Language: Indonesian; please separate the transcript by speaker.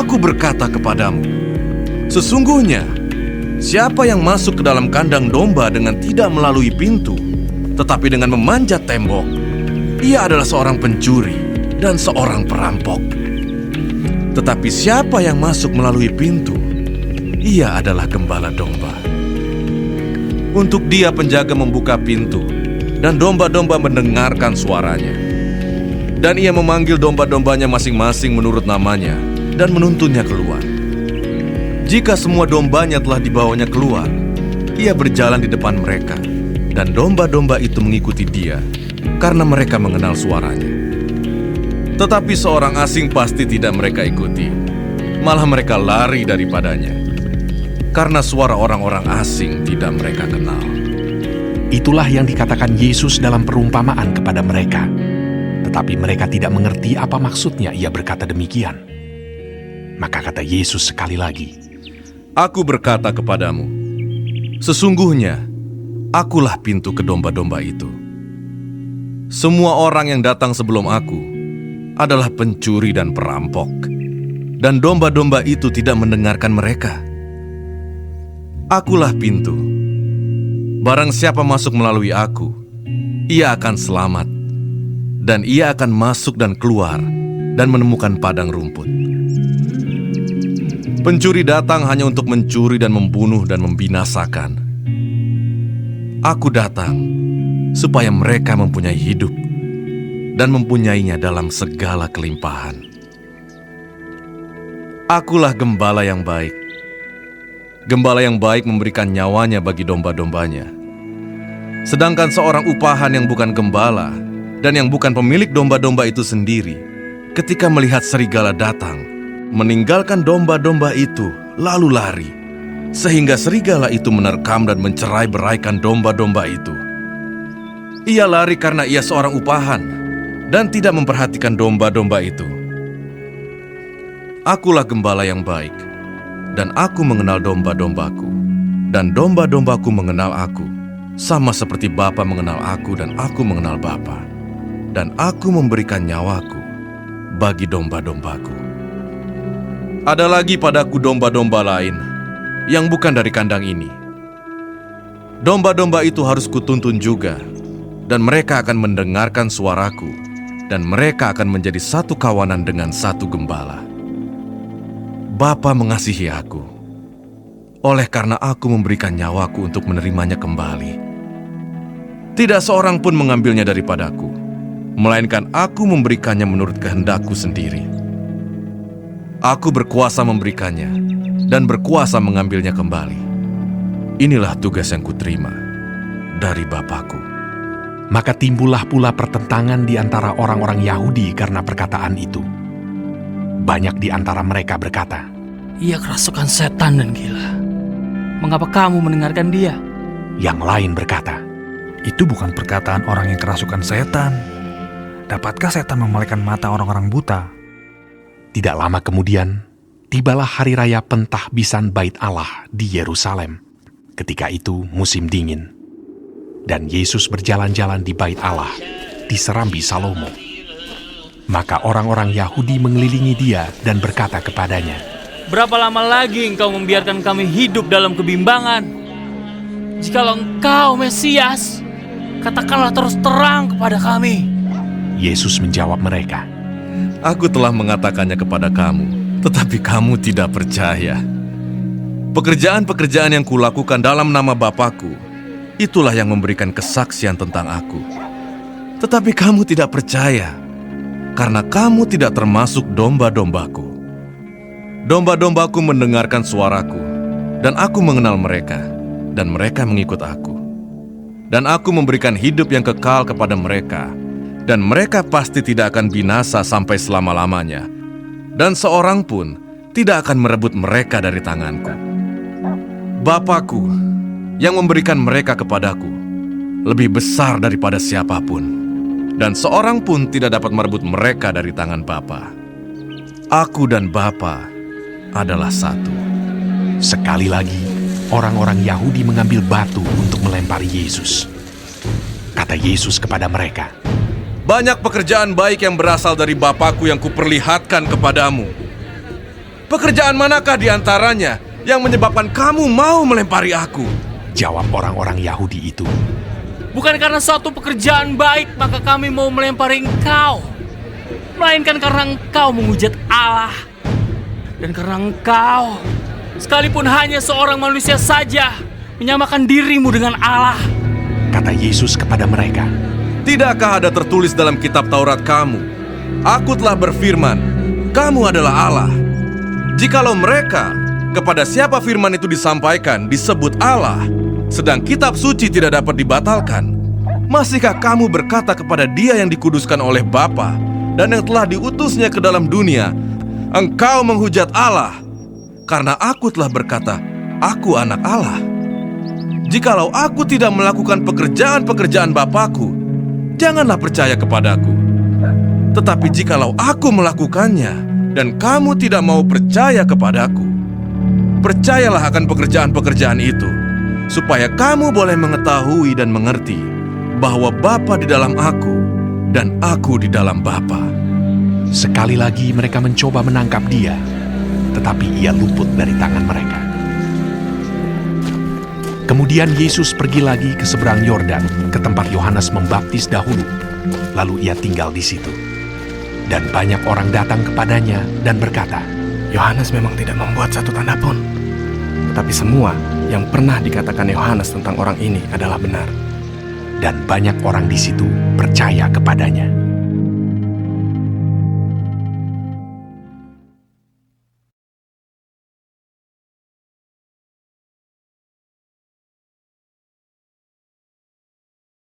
Speaker 1: Aku berkata kepadamu, sesungguhnya siapa yang masuk ke dalam kandang domba dengan tidak melalui pintu, tetapi dengan memanjat tembok, ia adalah seorang pencuri dan seorang perampok. Tetapi siapa yang masuk melalui pintu, ia adalah gembala domba. Untuk dia penjaga membuka pintu, dan domba-domba mendengarkan suaranya. Dan ia memanggil domba-dombanya masing-masing menurut namanya, dan menuntunnya keluar. Jika semua dombanya telah dibawanya keluar, ia berjalan di depan mereka, dan domba-domba itu mengikuti dia, karena mereka mengenal suaranya. Tetapi seorang asing pasti tidak mereka ikuti, malah mereka lari daripadanya, karena suara orang-orang asing tidak mereka kenal.
Speaker 2: Itulah yang dikatakan Yesus dalam perumpamaan kepada mereka. Tetapi mereka tidak mengerti apa maksudnya ia berkata demikian. Maka kata Yesus sekali lagi,
Speaker 1: Aku berkata kepadamu, sesungguhnya akulah pintu ke domba-domba itu. Semua orang yang datang sebelum aku adalah pencuri dan perampok, dan domba-domba itu tidak mendengarkan mereka. Akulah pintu. Barang siapa masuk melalui aku, ia akan selamat, dan ia akan masuk dan keluar dan menemukan padang rumput. Pencuri datang hanya untuk mencuri dan membunuh dan membinasakan. Aku datang supaya mereka mempunyai hidup dan mempunyainya dalam segala kelimpahan. Akulah gembala yang baik. Gembala yang baik memberikan nyawanya bagi domba-dombanya. Sedangkan seorang upahan yang bukan gembala dan yang bukan pemilik domba-domba itu sendiri, ketika melihat serigala datang, meninggalkan domba-domba itu lalu lari, sehingga serigala itu menerkam dan mencerai-beraikan domba-domba itu. Ia lari karena ia seorang upahan dan tidak memperhatikan domba-domba itu. Akulah gembala yang baik, dan aku mengenal domba-dombaku, dan domba-dombaku mengenal aku, sama seperti Bapa mengenal aku dan aku mengenal Bapa, dan aku memberikan nyawaku bagi domba-dombaku. Ada lagi padaku domba-domba lain yang bukan dari kandang ini. Domba-domba itu harus kutuntun juga, dan mereka akan mendengarkan suaraku, dan mereka akan menjadi satu kawanan dengan satu gembala. Bapa mengasihi aku, oleh karena aku memberikan nyawaku untuk menerimanya kembali. Tidak seorang pun mengambilnya daripadaku, melainkan aku memberikannya menurut kehendakku sendiri. Aku berkuasa memberikannya, dan berkuasa mengambilnya kembali. Inilah tugas yang kuterima dari Bapakku.
Speaker 2: maka timbullah pula pertentangan di antara orang-orang Yahudi karena perkataan itu. Banyak di antara mereka berkata,
Speaker 3: Ia kerasukan setan dan gila. Mengapa kamu mendengarkan dia?
Speaker 2: Yang lain berkata,
Speaker 4: Itu bukan perkataan orang yang kerasukan setan. Dapatkah setan memalingkan mata orang-orang buta?
Speaker 2: Tidak lama kemudian, tibalah hari raya pentahbisan Bait Allah di Yerusalem. Ketika itu musim dingin. Dan Yesus berjalan-jalan di Bait Allah, di Serambi Salomo. Maka orang-orang Yahudi mengelilingi dia dan berkata kepadanya,
Speaker 3: Berapa lama lagi engkau membiarkan kami hidup dalam kebimbangan? Jikalau engkau Mesias, katakanlah terus terang kepada kami.
Speaker 2: Yesus menjawab mereka,
Speaker 1: Aku telah mengatakannya kepada kamu, tetapi kamu tidak percaya. Pekerjaan-pekerjaan yang kulakukan dalam nama Bapakku, itulah yang memberikan kesaksian tentang aku. Tetapi kamu tidak percaya, karena kamu tidak termasuk domba-dombaku. Domba-dombaku mendengarkan suaraku, dan aku mengenal mereka, dan mereka mengikut aku. Dan aku memberikan hidup yang kekal kepada mereka, dan mereka pasti tidak akan binasa sampai selama-lamanya, dan seorang pun tidak akan merebut mereka dari tanganku. Bapakku yang memberikan mereka kepadaku lebih besar daripada siapapun, dan seorang pun tidak dapat merebut mereka dari tangan Bapa. Aku dan Bapa adalah satu.
Speaker 2: Sekali lagi, orang-orang Yahudi mengambil batu untuk melempari Yesus. Kata Yesus kepada mereka,
Speaker 1: Banyak pekerjaan baik yang berasal dari Bapakku yang kuperlihatkan kepadamu. Pekerjaan manakah di antaranya yang menyebabkan kamu mau melempari aku?
Speaker 2: Jawab orang-orang Yahudi itu.
Speaker 3: Bukan karena suatu pekerjaan baik maka kami mau melempari engkau, melainkan karena engkau menghujat Allah. Dan karena engkau, sekalipun hanya seorang manusia saja, menyamakan dirimu dengan Allah.
Speaker 2: Kata Yesus kepada mereka,
Speaker 1: Tidakkah ada tertulis dalam kitab Taurat kamu, Aku telah berfirman, kamu adalah Allah. Jikalau mereka, kepada siapa firman itu disampaikan, disebut Allah, sedang kitab suci tidak dapat dibatalkan, masihkah kamu berkata kepada Dia yang dikuduskan oleh Bapa dan yang telah diutusnya ke dalam dunia, engkau menghujat Allah, karena aku telah berkata, aku anak Allah. Jikalau aku tidak melakukan pekerjaan-pekerjaan Bapakku, janganlah percaya kepadaku. Tetapi jikalau aku melakukannya dan kamu tidak mau percaya kepadaku, percayalah akan pekerjaan-pekerjaan itu, supaya kamu boleh mengetahui dan mengerti bahwa Bapa di dalam aku dan aku di dalam Bapa.
Speaker 2: sekali lagi mereka mencoba menangkap Dia, tetapi Ia luput dari tangan mereka. Kemudian Yesus pergi lagi ke seberang Yordan, ke tempat Yohanes membaptis dahulu. Lalu Ia tinggal di situ. Dan banyak orang datang kepadanya dan berkata,
Speaker 5: Yohanes memang tidak membuat satu tanda pun. Tetapi semua yang pernah dikatakan Yohanes tentang orang ini adalah benar.
Speaker 2: dan banyak orang di situ percaya kepadanya.